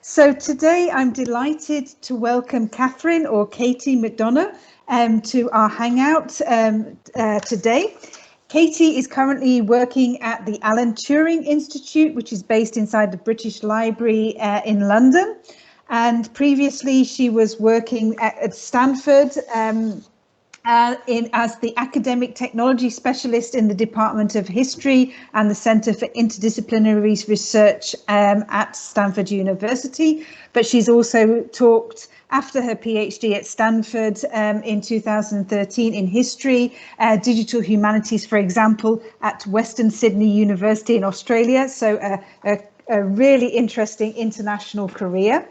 So today I'm delighted to welcome Catherine or Katie McDonough to our Hangout today. Katie is currently working at the Alan Turing Institute, which is based inside the British Library in London. And previously she was working at Stanford as the academic technology specialist in the Department of History and the Center for Interdisciplinary Research at Stanford University. But she's also taught after her PhD at Stanford in 2013 in history, digital humanities, for example, at Western Sydney University in Australia. So a really interesting international career.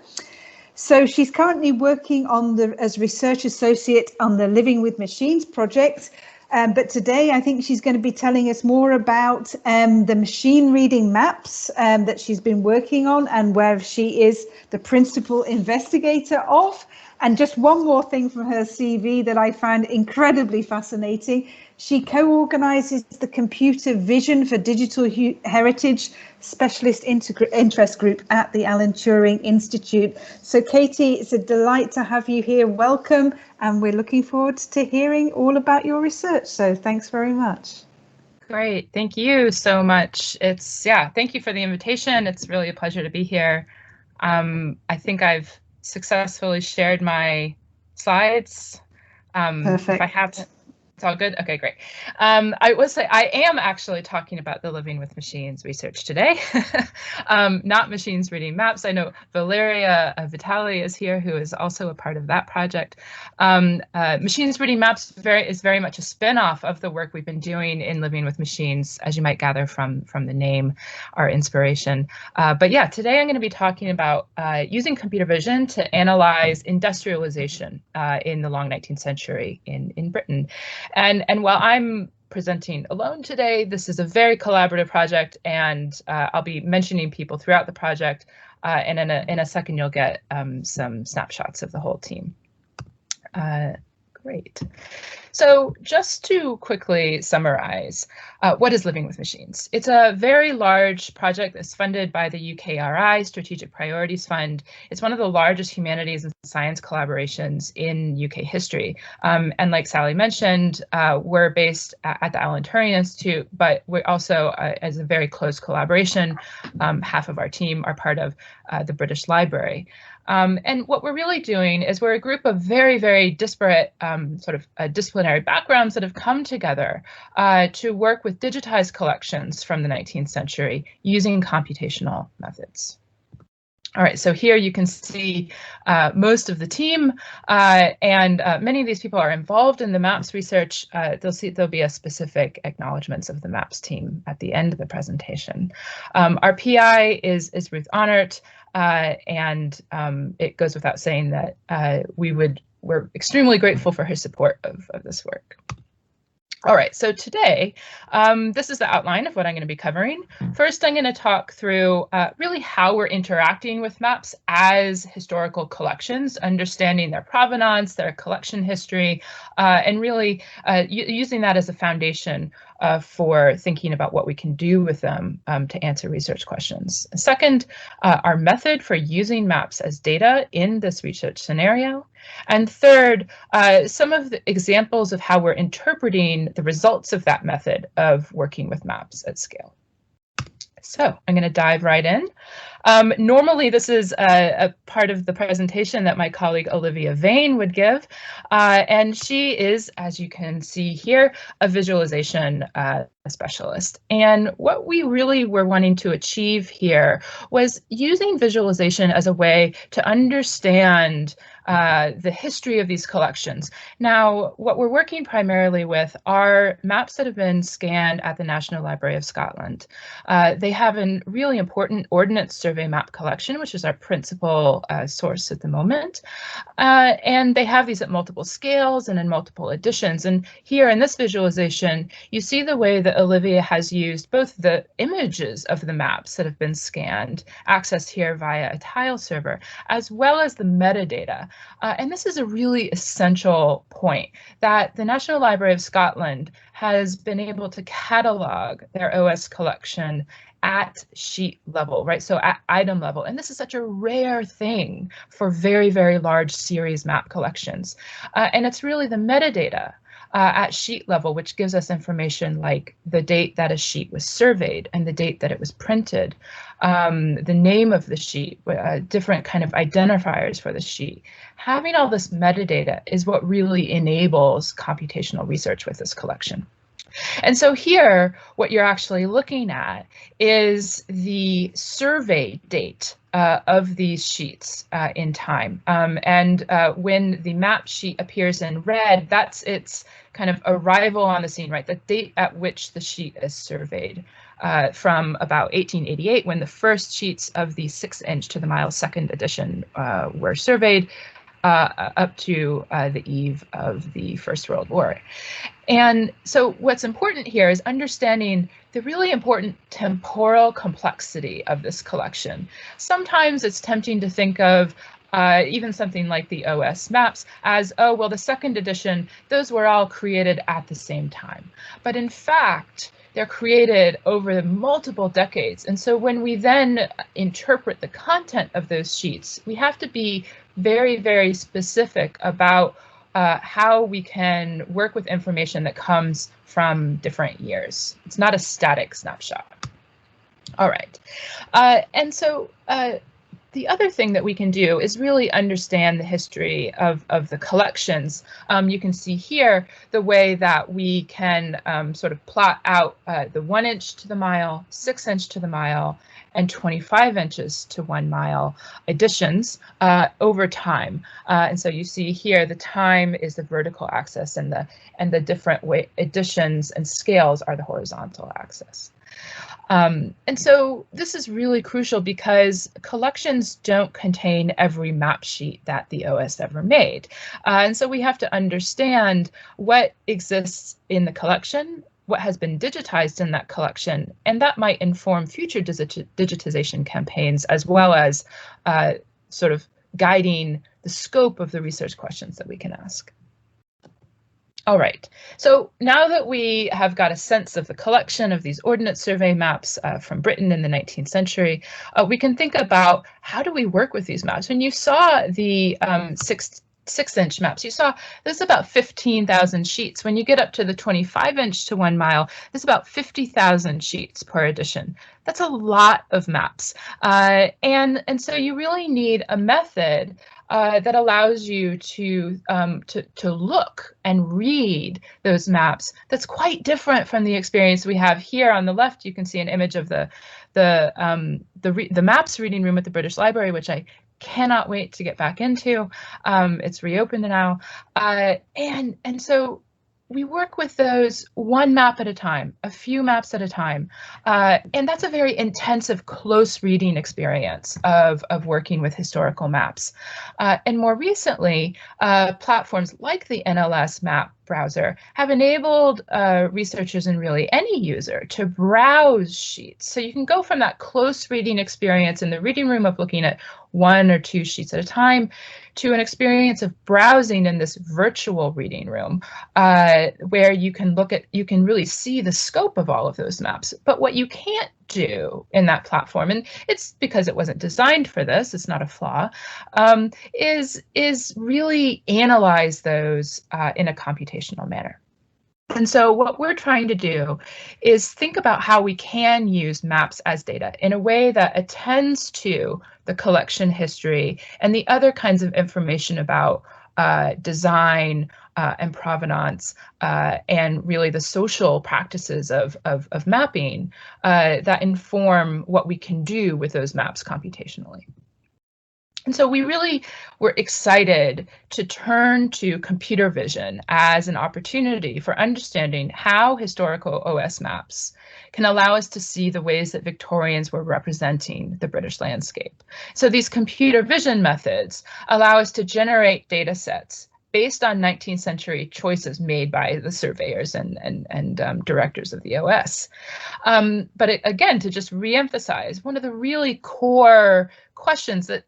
So she's currently working on as research associate on the Living with Machines project. But today I think she's going to be telling us more about the machine reading maps that she's been working on and where she is the principal investigator of. And just one more thing from her CV that I found incredibly fascinating. She co-organizes the Computer Vision for Digital Heritage Specialist Interest Group at the Alan Turing Institute. So Katie, it's a delight to have you here. Welcome, and we're looking forward to hearing all about your research. So thanks very much. Great, thank you so much. Thank you for the invitation. It's really a pleasure to be here. I think I've successfully shared my slides. Perfect. If I haven't, it's all good. Okay, great. I will say I am actually talking about the Living with Machines research today, not machines reading maps. I know Valeria Vitali is here, who is also a part of that project. Machines reading maps is very much a spin-off of the work we've been doing in Living with Machines, as you might gather from the name, our inspiration. But yeah, today I'm going to be talking about using computer vision to analyze industrialization in the long 19th century in Britain. And while I'm presenting alone today, this is a very collaborative project, and I'll be mentioning people throughout the project, and in a second you'll get some snapshots of the whole team. Great. So just to quickly summarize, what is Living with Machines? It's a very large project that's funded by the UKRI Strategic Priorities Fund. It's one of the largest humanities and science collaborations in UK history. And like Sally mentioned, we're based at the Alan Turing Institute, but we're also, as a very close collaboration, half of our team are part of the British Library. And what we're really doing is we're a group of very, very disparate disciplinary backgrounds that have come together to work with digitized collections from the 19th century using computational methods. All right, so here you can see most of the team, and many of these people are involved in the MAPS research. There'll be a specific acknowledgements of the MAPS team at the end of the presentation. Our PI is Ruth Honert, and it goes without saying that we're extremely grateful for her support of this work. All right, so today, this is the outline of what I'm going to be covering. First, I'm going to talk through really how we're interacting with maps as historical collections, understanding their provenance, their collection history, and really using that as a foundation for thinking about what we can do with them to answer research questions. Second, our method for using maps as data in this research scenario. And third, some of the examples of how we're interpreting the results of that method of working with maps at scale. So I'm going to dive right in. Normally, this is a part of the presentation that my colleague Olivia Vane would give, and she is, as you can see here, a visualization specialist. And what we really were wanting to achieve here was using visualization as a way to understand the history of these collections. Now, what we're working primarily with are maps that have been scanned at the National Library of Scotland. They have a really important Ordnance Survey map collection, which is our principal source at the moment. And they have these at multiple scales and in multiple editions. And here in this visualization, you see the way that Olivia has used both the images of the maps that have been scanned, accessed here via a tile server, as well as the metadata. And this is a really essential point, that the National Library of Scotland has been able to catalog their OS collection at sheet level, right? So at item level. And this is such a rare thing for very, very large series map collections. And it's really the metadata at sheet level, which gives us information like the date that a sheet was surveyed and the date that it was printed, the name of the sheet, different kind of identifiers for the sheet. Having all this metadata is what really enables computational research with this collection. And so here, what you're actually looking at is the survey date of these sheets in time. And when the map sheet appears in red, that's its kind of arrival on the scene, right? The date at which the sheet is surveyed. From about 1888, when the first sheets of the 6-inch to the mile second edition were surveyed, up to the eve of the First World War. And so what's important here is understanding the really important temporal complexity of this collection. Sometimes it's tempting to think of even something like the OS maps as, oh, well, the second edition, those were all created at the same time. But in fact, they're created over multiple decades. And so when we then interpret the content of those sheets, we have to be very, very specific about how we can work with information that comes from different years. It's not a static snapshot. All right. And so the other thing that we can do is really understand the history of the collections. You can see here the way that we can sort of plot out the 1-inch to the mile, 6-inch to the mile, and 25 inches to 1 mile editions over time. And so you see here the time is the vertical axis, and the different editions and scales are the horizontal axis. And so this is really crucial because collections don't contain every map sheet that the OS ever made. And so we have to understand what exists in the collection, what has been digitized in that collection, and that might inform future digitization campaigns, as well as sort of guiding the scope of the research questions that we can ask. All right, so now that we have got a sense of the collection of these Ordnance Survey maps from Britain in the 19th century, we can think about how do we work with these maps. When you saw the 6-inch maps, you saw there's about 15,000 sheets. When you get up to the 25-inch to 1 mile, there's about 50,000 sheets per edition. That's a lot of maps. And so you really need a method that allows you to look and read those maps. That's quite different from the experience we have here. On the left, you can see an image of the maps reading room at the British Library, which I cannot wait to get back into. It's reopened now, and so we work with those one map at a time, a few maps at a time, and that's a very intensive, close reading experience of working with historical maps. And more recently, platforms like the NLS map browser have enabled researchers and really any user to browse sheets. So you can go from that close reading experience in the reading room of looking at 1 or 2 sheets at a time to an experience of browsing in this virtual reading room where you can really see the scope of all of those maps. But what you can't do in that platform, and it's because it wasn't designed for this, it's not a flaw, is really analyze those in a computational manner. And so what we're trying to do is think about how we can use maps as data in a way that attends to the collection history and the other kinds of information about design and provenance and really the social practices of mapping that inform what we can do with those maps computationally. And so we really were excited to turn to computer vision as an opportunity for understanding how historical OS maps can allow us to see the ways that Victorians were representing the British landscape. So these computer vision methods allow us to generate data sets based on 19th century choices made by the surveyors and directors of the OS. But again, to just reemphasize, one of the really core questions that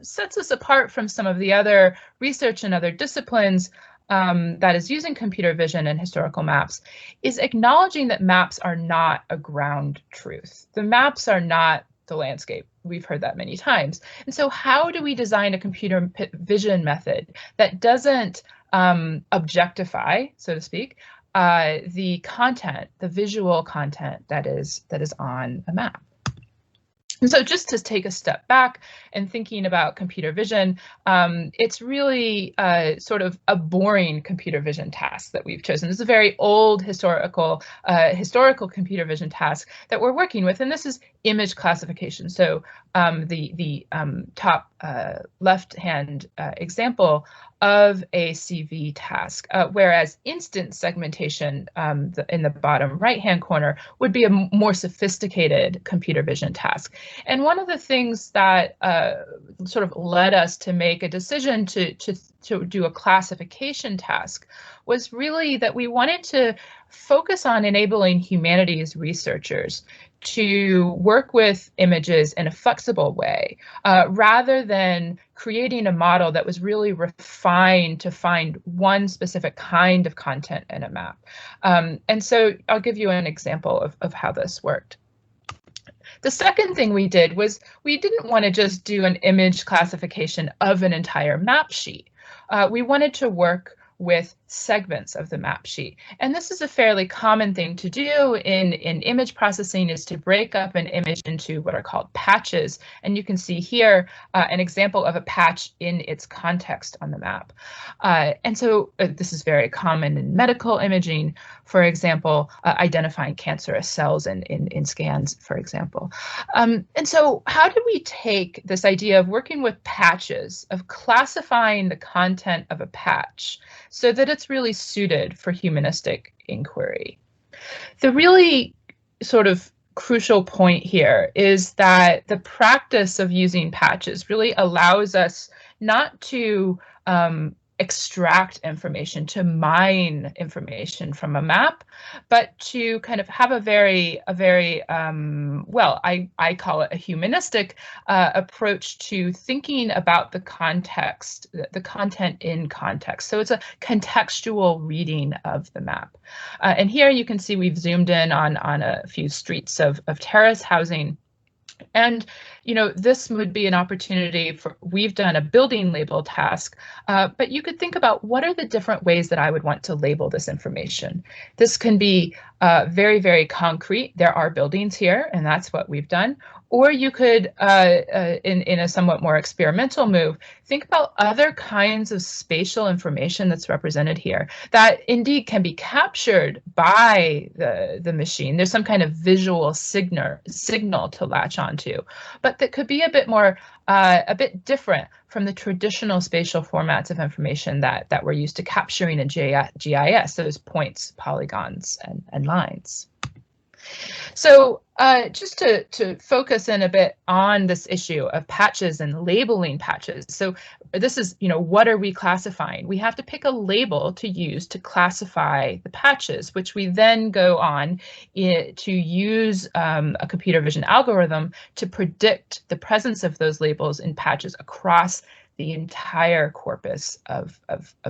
sets us apart from some of the other research and other disciplines that is using computer vision and historical maps is acknowledging that maps are not a ground truth. The maps are not the landscape. We've heard that many times. And so how do we design a computer vision method that doesn't objectify, so to speak, the content, the visual content that is on a map? And so just to take a step back and thinking about computer vision, it's really sort of a boring computer vision task that we've chosen. This is a very old historical computer vision task that we're working with, and this is image classification. So the top left-hand example of a CV task, whereas instance segmentation in the bottom right-hand corner would be a more sophisticated computer vision task. And one of the things that sort of led us to make a decision to do a classification task was really that we wanted to focus on enabling humanities researchers to work with images in a flexible way, rather than creating a model that was really refined to find one specific kind of content in a map. And so I'll give you an example of how this worked. The second thing we did was we didn't want to just do an image classification of an entire map sheet. We wanted to work with segments of the map sheet. And this is a fairly common thing to do in image processing, is to break up an image into what are called patches. And you can see here an example of a patch in its context on the map. And so this is very common in medical imaging, for example, identifying cancerous cells in scans, for example. And so how do we take this idea of working with patches, of classifying the content of a patch so that it's really suited for humanistic inquiry? The really sort of crucial point here is that the practice of using patches really allows us not to extract information, to mine information from a map, but to kind of have a very well, I call it a humanistic approach to thinking about the context, the content in context. So it's a contextual reading of the map. And here you can see we've zoomed in on a few streets of terrace housing. And, you know, this would be an opportunity for, we've done a building label task, but you could think about what are the different ways that I would want to label this information. This can be very, very concrete. There are buildings here, and that's what we've done. Or you could, in a somewhat more experimental move, think about other kinds of spatial information that's represented here that indeed can be captured by the machine. There's some kind of visual signal to latch onto, but that could be a bit more, a bit different from the traditional spatial formats of information that we're used to capturing in GIS, those points, polygons, and lines. So just to focus in a bit on this issue of patches and labeling patches. So this is, you know, what are we classifying? We have to pick a label to use to classify the patches, which we then go on to use a computer vision algorithm to predict the presence of those labels in patches across the entire corpus of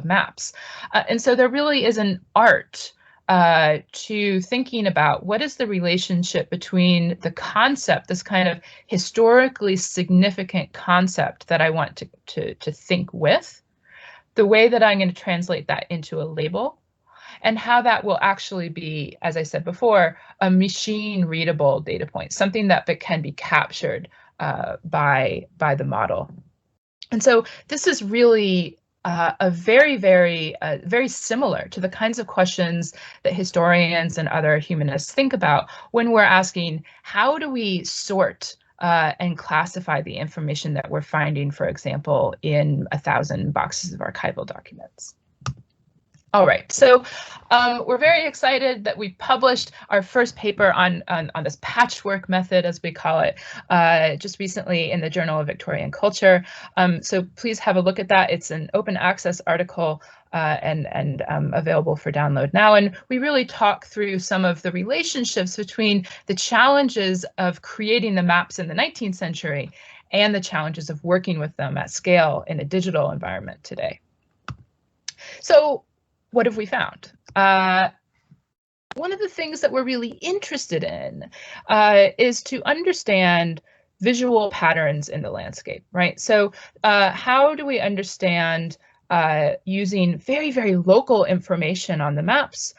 maps. And so there really is an art to thinking about what is the relationship between the concept, this kind of historically significant concept that I want to think with, the way that I'm going to translate that into a label, and how that will actually be, as I said before, a machine readable data point, something that can be captured by the model. And so this is really very similar to the kinds of questions that historians and other humanists think about when we're asking, how do we sort and classify the information that we're finding, for example, in 1,000 boxes of archival documents? All right, so we're very excited that we published our first paper on this patchwork method, as we call it, just recently in the Journal of Victorian Culture. So please have a look at that. It's an open access article and available for download now. And we really talk through some of the relationships between the challenges of creating the maps in the 19th century and the challenges of working with them at scale in a digital environment today. So what have we found? One of the things that we're really interested in is to understand visual patterns in the landscape, right? So how do we understand using very, very local information on the maps,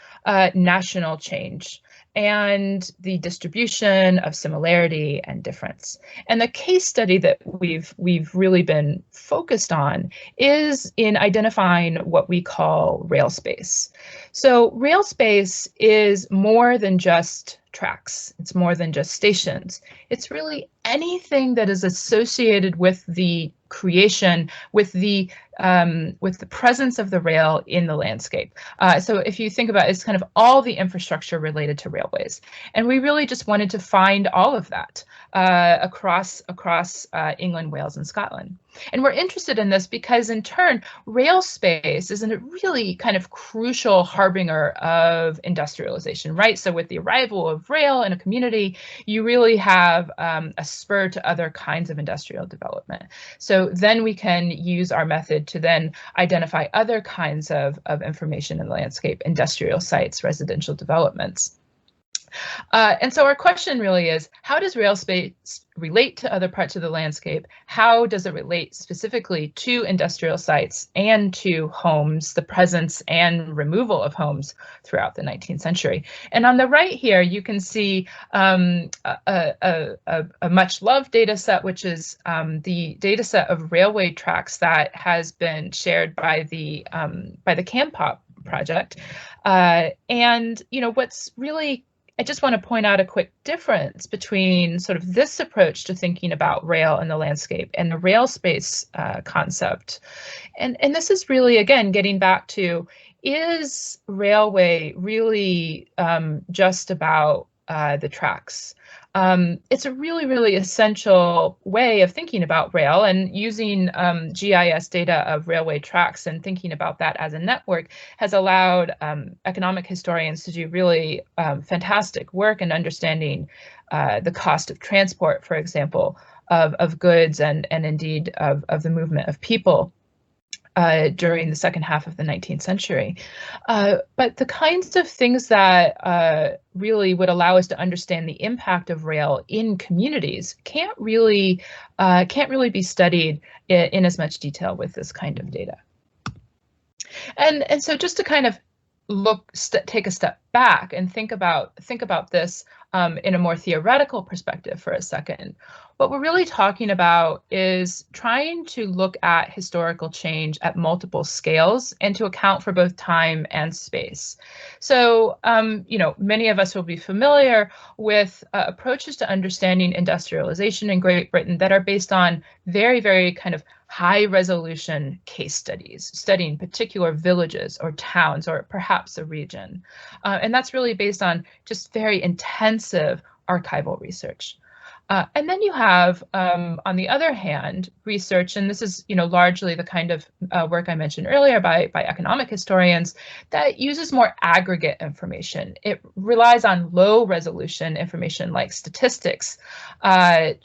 national change and the distribution of similarity and difference? And the case study that we've really been focused on is in identifying what we call rail space. So rail space is more than just tracks. It's more than just stations. It's really anything that is associated with the creation, with the presence of the rail in the landscape. So if you think about it, it's kind of all the infrastructure related to railways. And we really just wanted to find all of that across England, Wales, and Scotland. And we're interested in this because in turn, rail space is a really kind of crucial harbinger of industrialization, right? So with the arrival of rail in a community, you really have a spur to other kinds of industrial development. So then we can use our method to then identify other kinds of information in the landscape, industrial sites, residential developments. And so our question really is, how does rail space relate to other parts of the landscape? How does it relate specifically to industrial sites and to homes, the presence and removal of homes throughout the 19th century? And on the right here, you can see a much loved data set, which is the data set of railway tracks that has been shared by the CAMPOP project. And what's really, I just want to point out a quick difference between sort of this approach to thinking about rail in the landscape and the rail space concept. And this is really, again, getting back to, is railway really just about the tracks? It's a really, really essential way of thinking about rail, and using GIS data of railway tracks and thinking about that as a network has allowed economic historians to do really fantastic work in understanding the cost of transport, for example, of goods and indeed of the movement of people during the second half of the 19th century. But the kinds of things that really would allow us to understand the impact of rail in communities can't really be studied in as much detail with this kind of data. And so just to kind of take a step back and think about this in a more theoretical perspective for a second. What we're really talking about is trying to look at historical change at multiple scales and to account for both time and space. So, many of us will be familiar with approaches to understanding industrialization in Great Britain that are based on very, very kind of high resolution case studies, studying particular villages or towns or perhaps a region. And that's really based on just very intensive archival research. And then you have, on the other hand, research, and this is, largely the kind of work I mentioned earlier by economic historians, that uses more aggregate information. It relies on low resolution information like statistics and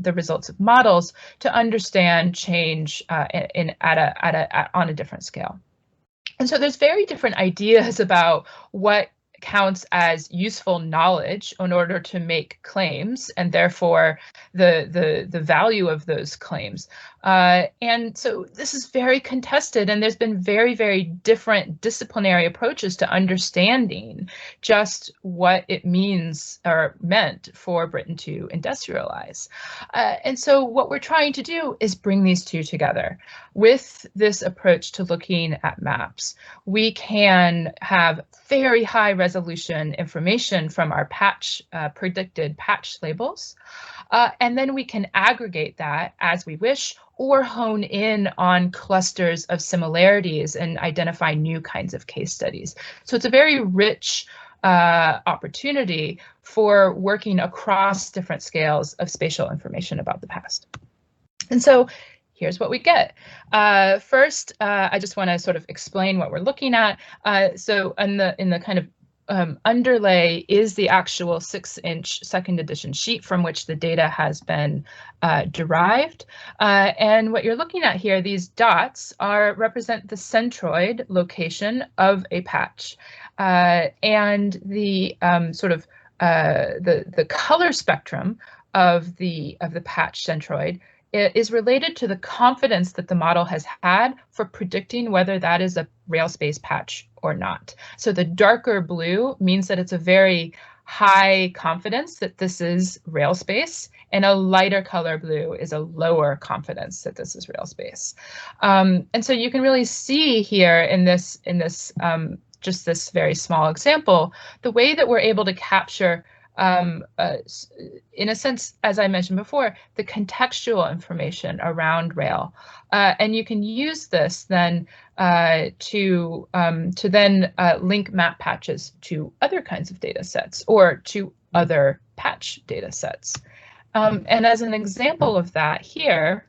the results of models to understand change on a different scale. And so there's very different ideas about what counts as useful knowledge in order to make claims, and therefore the value of those claims. And so this is very contested, and there's been very, very different disciplinary approaches to understanding just what it means or meant for Britain to industrialize. And so what we're trying to do is bring these two together. With this approach to looking at maps, we can have very high resolution information from our predicted patch labels, and then we can aggregate that as we wish or hone in on clusters of similarities and identify new kinds of case studies. So it's a very rich opportunity for working across different scales of spatial information about the past. And so here's what we get. First, I just want to sort of explain what we're looking at. So in the kind of underlay is the actual 6-inch second edition sheet from which the data has been derived. And what you're looking at here, these dots represent the centroid location of a patch. And the the color spectrum of the patch centroid is related to the confidence that the model has had for predicting whether that is a rail space patch or not. So the darker blue means that it's a very high confidence that this is rail space, and a lighter color blue is a lower confidence that this is rail space. And so you can really see here in this just this very small example, the way that we're able to capture in a sense, as I mentioned before, the contextual information around rail, and you can use this then to then link map patches to other kinds of data sets or to other patch data sets. And as an example of that here,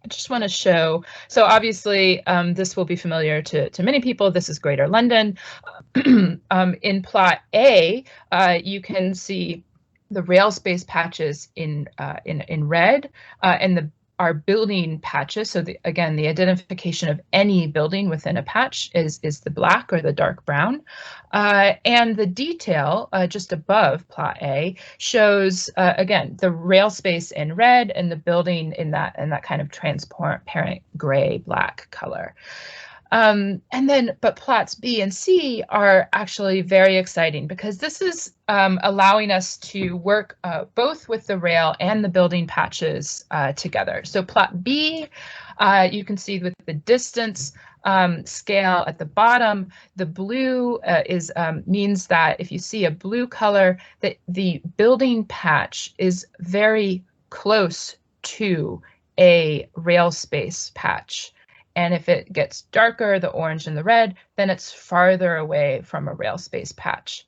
I just want to show, so obviously this will be familiar to many people. This is Greater London. In plot A, you can see the rail space patches in red, and our building patches. So again, the identification of any building within a patch is the black or the dark brown. And the detail just above plot A shows, again, the rail space in red and the building in that kind of transparent gray black color. But plots B and C are actually very exciting because this is allowing us to work both with the rail and the building patches together. So plot B, you can see with the distance scale at the bottom, the blue means that if you see a blue color, that the building patch is very close to a rail space patch. And if it gets darker, the orange and the red, then it's farther away from a rail space patch.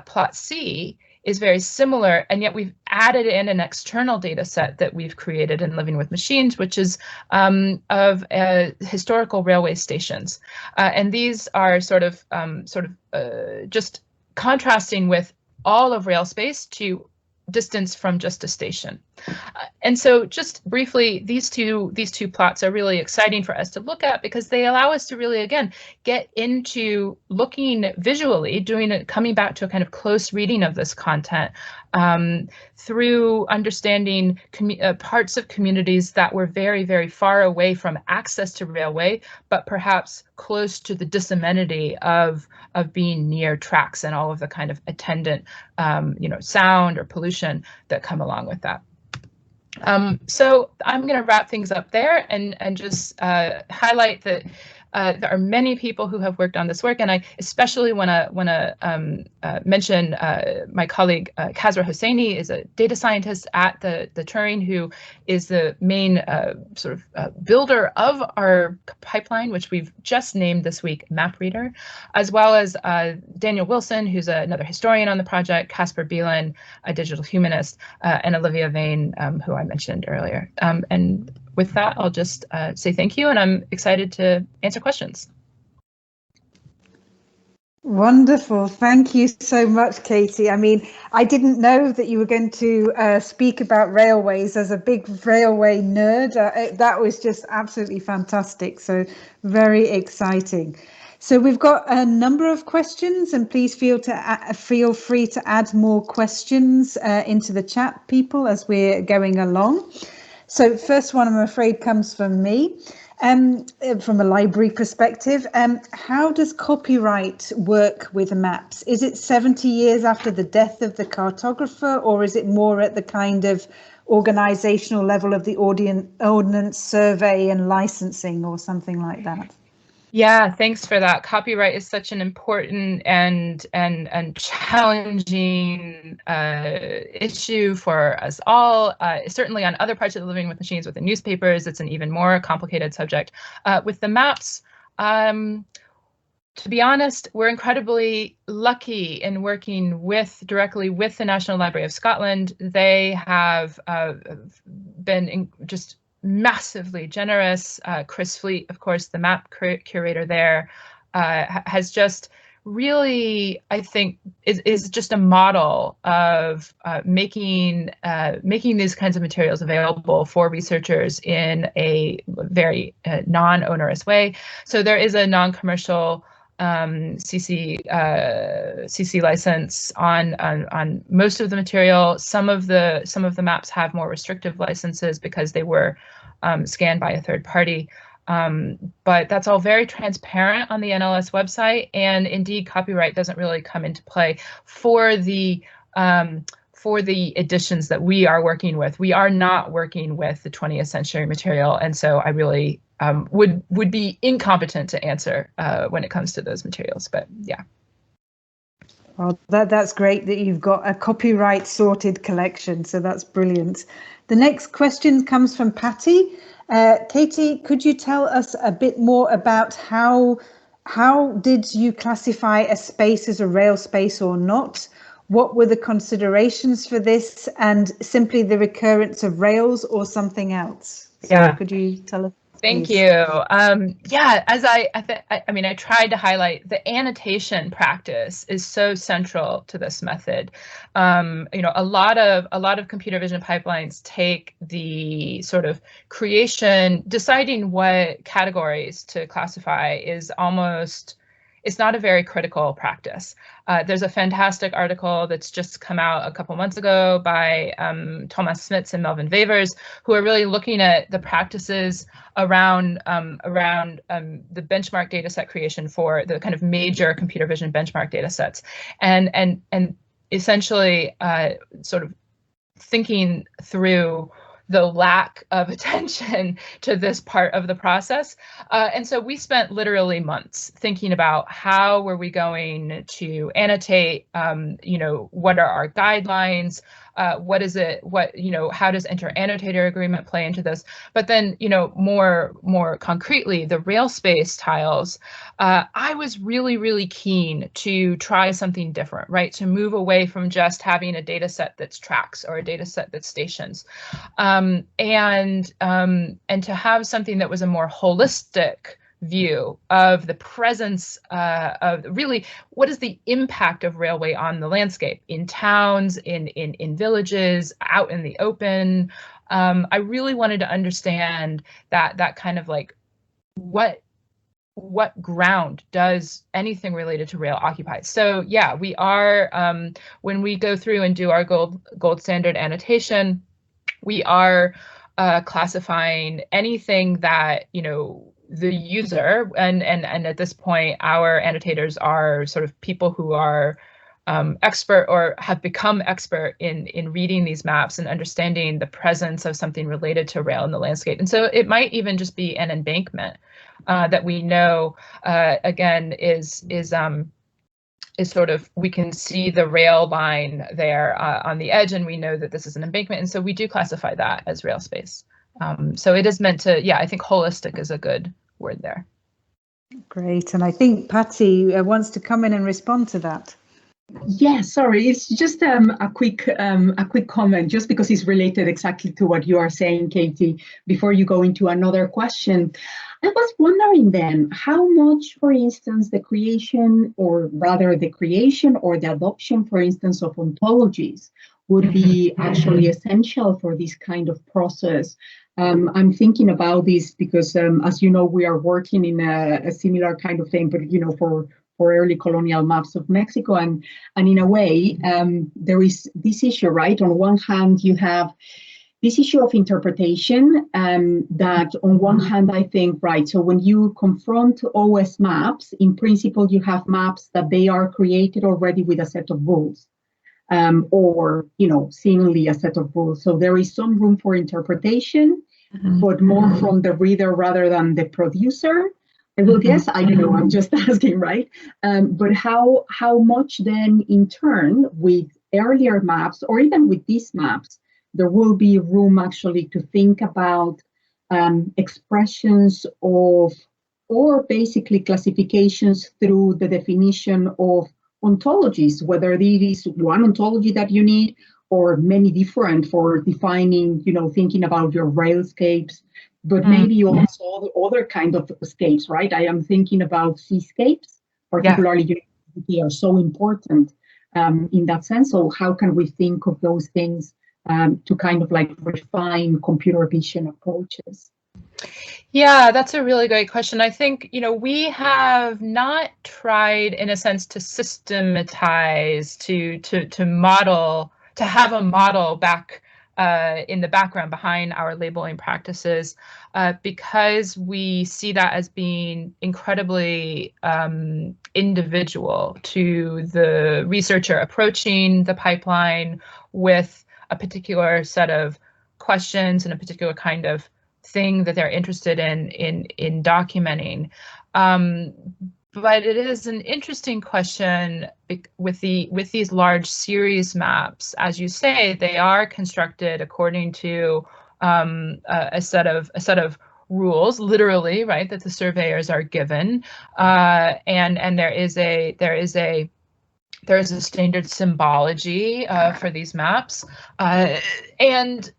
Plot C is very similar, and yet we've added in an external data set that we've created in Living with Machines, which is of historical railway stations. And these are just contrasting with all of rail space to distance from just a station. And so just briefly, these two plots are really exciting for us to look at because they allow us to really, again, get into looking visually, coming back to a kind of close reading of this content through understanding parts of communities that were very, very far away from access to railway, but perhaps close to the disamenity of being near tracks and all of the kind of attendant, sound or pollution that come along with that. So I'm going to wrap things up there and just highlight that there are many people who have worked on this work, and I especially want to mention my colleague Kazra Hosseini is a data scientist at the Turing, who is the main builder of our pipeline, which we've just named this week MapReader, as well as Daniel Wilson, who's another historian on the project, Casper Bielan, a digital humanist, and Olivia Vane, who I mentioned earlier. And with that, I'll just say thank you, and I'm excited to answer questions. Wonderful. Thank you so much, Katie. I mean, I didn't know that you were going to speak about railways. As a big railway nerd, that was just absolutely fantastic. So very exciting. So we've got a number of questions, and please feel free to add more questions into the chat, people, as we're going along. So first one, I'm afraid, comes from me. From a library perspective, how does copyright work with maps? Is it 70 years after the death of the cartographer, or is it more at the kind of organizational level of the ordnance survey and licensing or something like that? Yeah, thanks for that. Copyright is such an important and challenging issue for us all. Certainly on other parts of the Living with Machines, with the newspapers, it's an even more complicated subject. With the maps, to be honest, we're incredibly lucky in working directly with the National Library of Scotland. They have been just massively generous. Chris Fleet, of course, the map curator there, has just really, I think, is just a model of making these kinds of materials available for researchers in a very non-onerous way. So there is a non-commercial CC license on most of the material. Some of the maps have more restrictive licenses because they were scanned by a third party. But that's all very transparent on the NLS website, and indeed copyright doesn't really come into play for the editions that we are working with. We are not working with the 20th century material, and so I really would be incompetent to answer when it comes to those materials. But yeah. Well, that's great that you've got a copyright sorted collection, so that's brilliant. The next question comes from Patty. Katie, could you tell us a bit more about how did you classify a space as a rail space or not? What were the considerations for this, and simply the recurrence of rails or something else? So yeah. Could you tell us? Thank please? you. Yeah, as I mean, I tried to highlight, the annotation practice is so central to this method. You know, a lot of computer vision pipelines take the sort of creation, deciding what categories to classify is almost, it's not a very critical practice. There's a fantastic article that's just come out a couple months ago by Thomas Smits and Melvin Wevers, who are really looking at the practices around the benchmark data set creation for the kind of major computer vision benchmark data sets, and essentially sort of thinking through the lack of attention to this part of the process. And so we spent literally months thinking about how were we going to annotate, you know, what are our guidelines, what is it, what, you know, how does inter-annotator agreement play into this? But then, you know, more concretely, the rail space tiles, I was really keen to try something different, right? To move away from just having a data set that's tracks or a data set that's stations. And to have something that was a more holistic view of the presence of really what is the impact of railway on the landscape in towns, in villages, out in the open. I really wanted to understand that kind of like what ground does anything related to rail occupy. So yeah, we are when we go through and do our gold standard annotation, we are classifying anything that, you know, the user, and at this point, our annotators are sort of people who are expert or have become expert in reading these maps and understanding the presence of something related to rail in the landscape. And so it might even just be an embankment that we know, again, is sort of, we can see the rail line there on the edge, and we know that this is an embankment, and so we do classify that as rail space. So it is meant to, yeah, I think holistic is a good word there. Great, and I think Patty wants to come in and respond to that. Yeah, sorry, it's just a quick comment, just because it's related exactly to what you are saying, Katie, before you go into another question. I was wondering then, how much, for instance, the creation or the adoption, for instance, of ontologies would be actually essential for this kind of process. I'm thinking about this because, as you know, we are working in a similar kind of thing, but, you know, for early colonial maps of Mexico. And in a way, there is this issue, right? On one hand, you have this issue of interpretation that on one hand, I think, right, so when you confront OS maps, in principle, you have maps that they are created already with a set of rules, or, you know, seemingly a set of rules. So there is some room for interpretation, but more from the reader rather than the producer. I will guess, I don't know, I'm just asking, right? But how much then in turn with earlier maps, or even with these maps, there will be room actually to think about expressions of, or basically classifications through the definition of ontologies, whether it is one ontology that you need or many different for defining, you know, thinking about your railscapes, but maybe also other kind of scapes, right? I am thinking about seascapes, particularly they are so important in that sense. So how can we think of those things to kind of like refine computer vision approaches? Yeah, that's a really great question. I think, we have not tried, in a sense, to systematize, to model, to have a model back in the background behind our labeling practices, because we see that as being incredibly individual to the researcher approaching the pipeline with a particular set of questions and a particular kind of thing that they're interested in documenting. But it is an interesting question with these large series maps. As you say, they are constructed according to a set of rules, literally, right, that the surveyors are given, and there is a standard symbology for these maps, and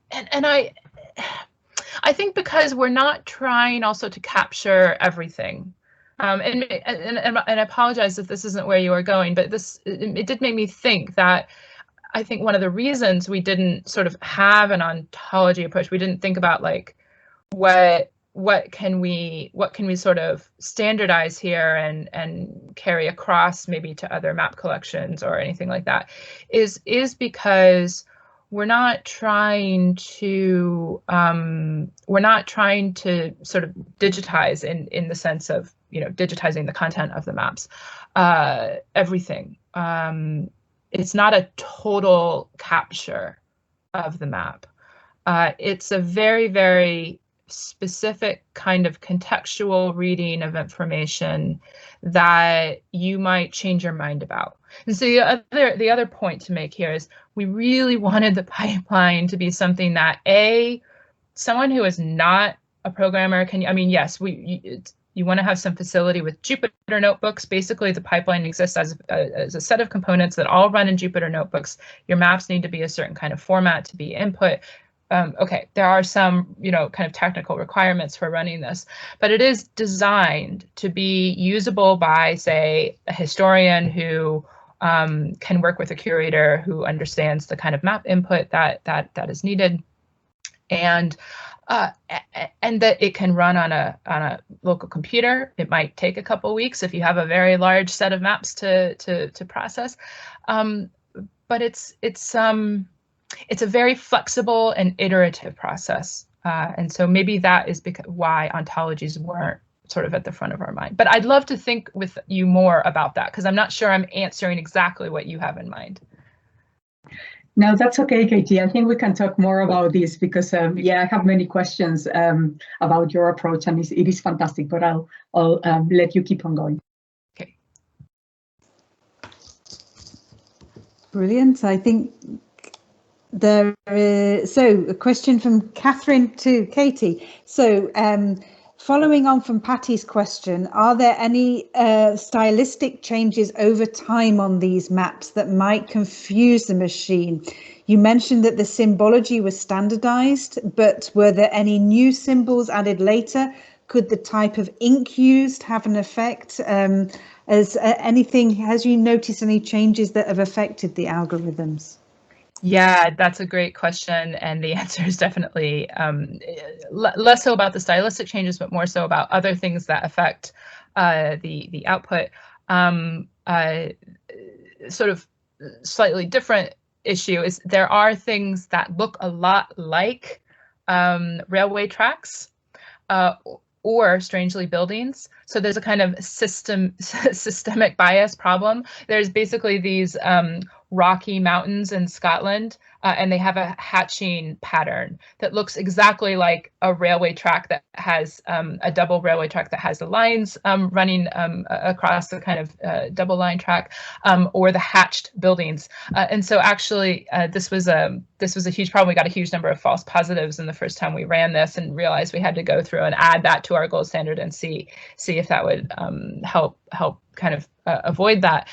I think because we're not trying also to capture everything. And I apologize if this isn't where you are going, but it did make me think that I think one of the reasons we didn't sort of have an ontology approach, we didn't think about like what can we sort of standardize here and carry across maybe to other map collections or anything like that, is because we're not trying to sort of digitize in the sense of digitizing the content of the maps, everything. It's not a total capture of the map. It's a very, very specific kind of contextual reading of information that you might change your mind about. And so the other point to make here is we really wanted the pipeline to be something that someone who is not a programmer can, yes, you want to have some facility with Jupyter notebooks. Basically, the pipeline exists as a set of components that all run in Jupyter notebooks. Your maps need to be a certain kind of format to be input. Okay, there are some, kind of technical requirements for running this, but it is designed to be usable by, say, a historian who can work with a curator who understands the kind of map input that is needed, and that it can run on a local computer. It might take a couple weeks if you have a very large set of maps to process, but it's a very flexible and iterative process, and so maybe that is why ontologies weren't sort of at the front of our mind. But I'd love to think with you more about that, because I'm not sure I'm answering exactly what you have in mind. No, that's okay, Katie. I think we can talk more about this because, I have many questions about your approach, and it is fantastic, but I'll let you keep on going. Okay. Brilliant. I think there is, so a question from Catherine to Katie. So following on from Patty's question, are there any stylistic changes over time on these maps that might confuse the machine? You mentioned that the symbology was standardized, but were there any new symbols added later? Could the type of ink used have an effect? Has you noticed any changes that have affected the algorithms? Yeah, that's a great question, and the answer is definitely less so about the stylistic changes, but more so about other things that affect the output. Sort of slightly different issue is there are things that look a lot like railway tracks or strangely buildings. So there's a kind of systemic bias problem. There's basically these rocky mountains in Scotland, and they have a hatching pattern that looks exactly like a railway track that has a double railway track that has the lines running across the kind of double line track, or the hatched buildings. And so actually this was a huge problem. We got a huge number of false positives in the first time we ran this, and realized we had to go through and add that to our gold standard and see if that would help kind of avoid that.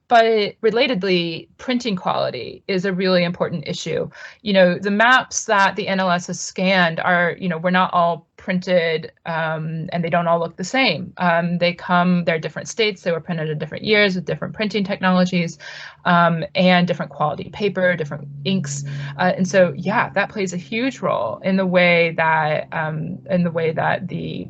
But relatedly, printing quality is a really important issue. The maps that the NLS has scanned are, we're not all printed, and they don't all look the same. They're different states. They were printed in different years with different printing technologies, and different quality paper, different inks, and so yeah, that plays a huge role in the way that the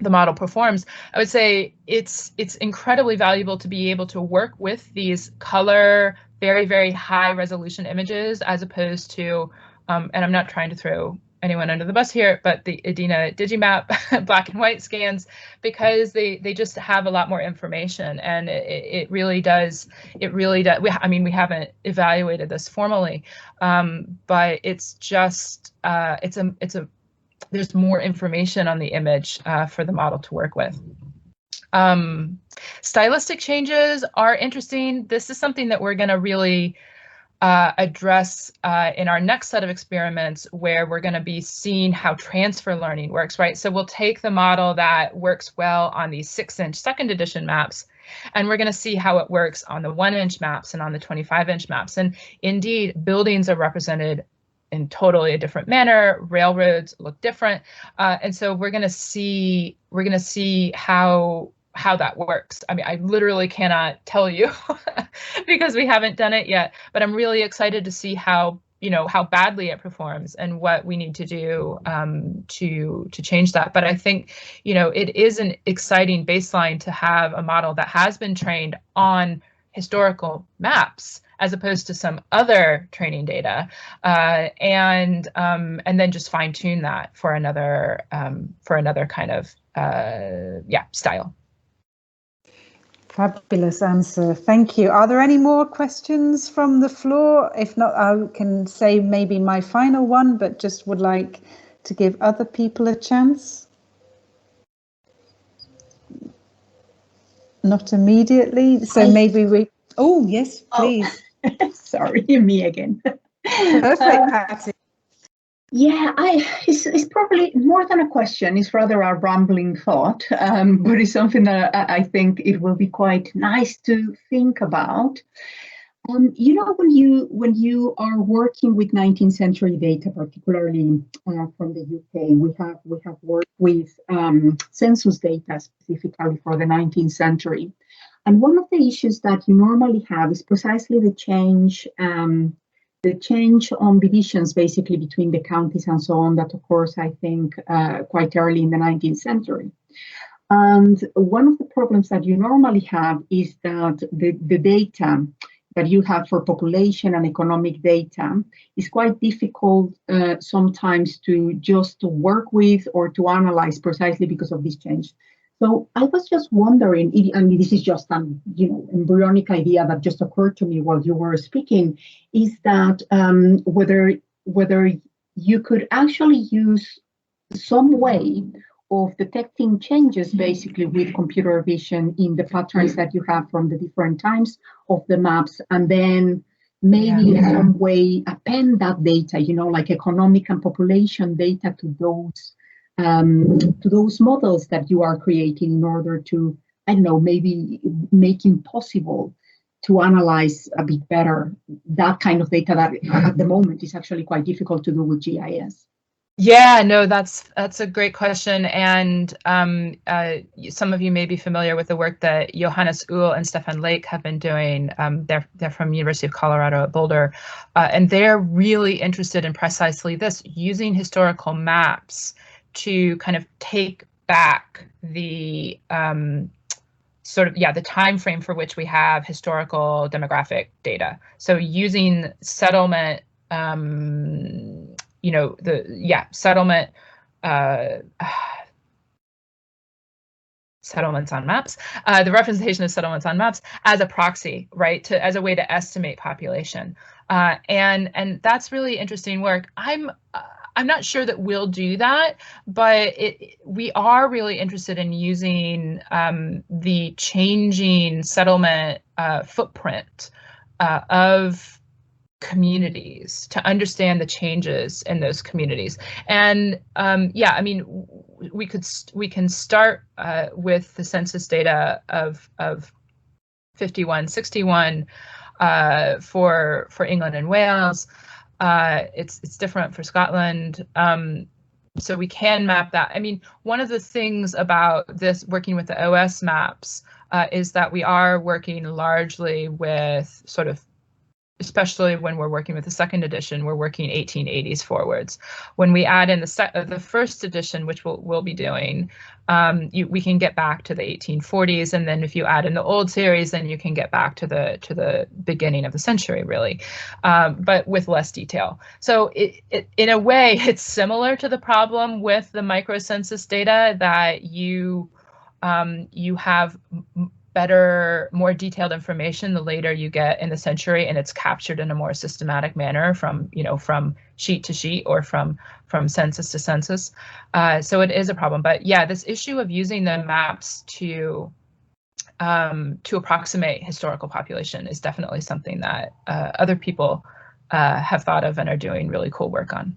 model performs. I would say it's incredibly valuable to be able to work with these color, very, very high resolution images, as opposed to, and I'm not trying to throw anyone under the bus here, but the Edina Digimap black and white scans, because they just have a lot more information, and it really does. I mean, we haven't evaluated this formally, but it's just there's more information on the image for the model to work with. Stylistic changes are interesting. This is something that we're going to really address in our next set of experiments, where we're going to be seeing how transfer learning works, right? So we'll take the model that works well on these 6-inch second edition maps, and we're going to see how it works on the 1-inch maps and on the 25-inch maps. And indeed, buildings are represented in totally a different manner. Railroads look different, and so we're going to see how that works. I mean, I literally cannot tell you because we haven't done it yet, but I'm really excited to see how badly it performs and what we need to do to change that. But I think, it is an exciting baseline to have a model that has been trained on historical maps as opposed to some other training data, and then just fine tune that for another kind of style. Fabulous answer. Thank you. Are there any more questions from the floor? If not, I can say maybe my final one, but just would like to give other people a chance. Not immediately. So maybe we... Oh, yes, please. Oh, sorry, me again. Perfect, Patty. Yeah, it's probably more than a question. It's rather a rambling thought, but it's something that I think it will be quite nice to think about. When you are working with 19th century data, particularly from the UK, we have worked with census data specifically for the 19th century, and one of the issues that you normally have is precisely the change on divisions, basically between the counties and so on, that of course I think quite early in the 19th century. And one of the problems that you normally have is that the data that you have for population and economic data is quite difficult sometimes to just work with or to analyze, precisely because of this change. So I was just wondering, and this is just an embryonic idea that just occurred to me while you were speaking, is that whether you could actually use some way of detecting changes basically with computer vision in the patterns that you have from the different times of the maps, and then maybe in some way append that data, like economic and population data to those models that you are creating, in order to, I don't know, maybe make it possible to analyze a bit better that kind of data that at the moment is actually quite difficult to do with GIS. Yeah, no, that's a great question, and some of you may be familiar with the work that Johannes Uhl and Stefan Lake have been doing. They're from University of Colorado at Boulder, and they're really interested in precisely this, using historical maps to kind of take back the the time frame for which we have historical demographic data. So using settlement, settlements on maps, the representation of settlements on maps as a proxy, right, as a way to estimate population, and that's really interesting work. I'm not sure that we'll do that, but we are really interested in using the changing settlement footprint of communities to understand the changes in those communities. And I mean, we can start with the census data of 51-61 for England and Wales. It's different for Scotland. So we can map that. I mean, one of the things about this working with the OS maps is that we are working largely with sort of, especially when we're working with the second edition, we're working 1880s forwards. When we add in the first edition, which we'll be doing, we can get back to the 1840s, and then if you add in the old series, then you can get back to the beginning of the century, really, but with less detail. So in a way, it's similar to the problem with the microcensus data, that you have better, more detailed information the later you get in the century, and it's captured in a more systematic manner from sheet to sheet or from census to census. So it is a problem. But yeah, this issue of using the maps to approximate historical population is definitely something that other people have thought of and are doing really cool work on.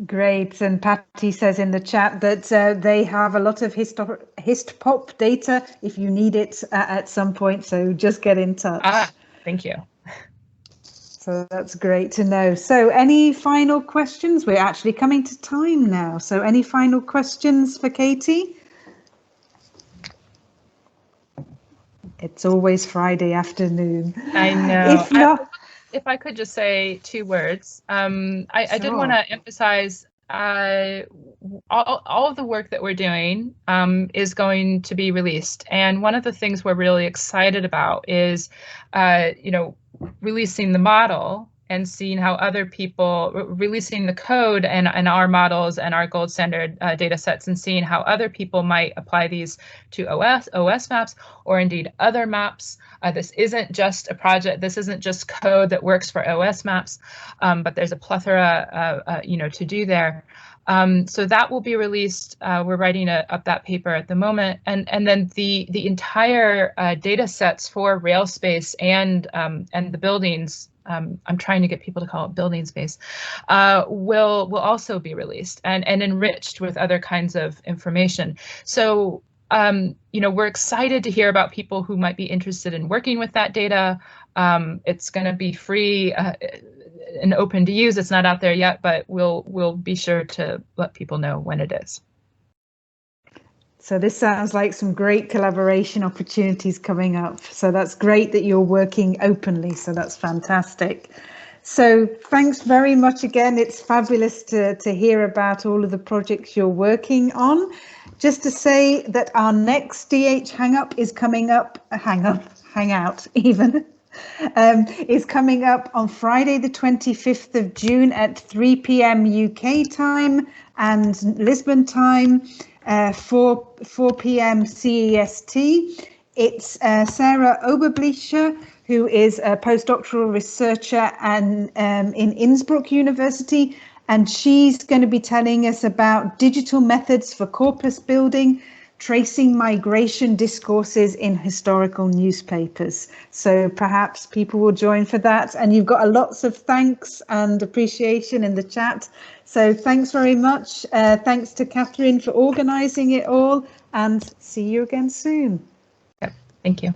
Great, and Patty says in the chat that they have a lot of histpop data if you need it at some point, so just get in touch. Thank you. So that's great to know. So any final questions? We're actually coming to time now, so any final questions for Katie? It's always Friday afternoon. I know. If not, if I could just say 2 words, I did want to emphasize all of the work that we're doing is going to be released. And one of the things we're really excited about is, releasing the model and seeing how other people, releasing the code and our models and our gold standard data sets, and seeing how other people might apply these to OS maps, or indeed other maps. This isn't just a project, this isn't just code that works for OS maps, but there's a plethora to do there. So that will be released. We're writing up that paper at the moment, and then the entire data sets for rail space and the buildings. I'm trying to get people to call it building space. Will also be released and enriched with other kinds of information. So we're excited to hear about people who might be interested in working with that data. It's going to be free and open to use. It's not out there yet, but we'll be sure to let people know when it is. So this sounds like some great collaboration opportunities coming up. So that's great that you're working openly. So that's fantastic. So thanks very much again. It's fabulous to hear about all of the projects you're working on. Just to say that our next DHangout is coming up, Hangout even, is coming up on Friday the 25th of June at 3 p.m. UK time and Lisbon time, 4 p.m. CEST. It's Sarah Oberbleischer, who is a postdoctoral researcher in Innsbruck University, and she's going to be telling us about digital methods for corpus building, tracing migration discourses in historical newspapers. So perhaps people will join for that. And you've got lots of thanks and appreciation in the chat. So thanks very much. Thanks to Catherine for organising it all, and see you again soon. Yep. Thank you.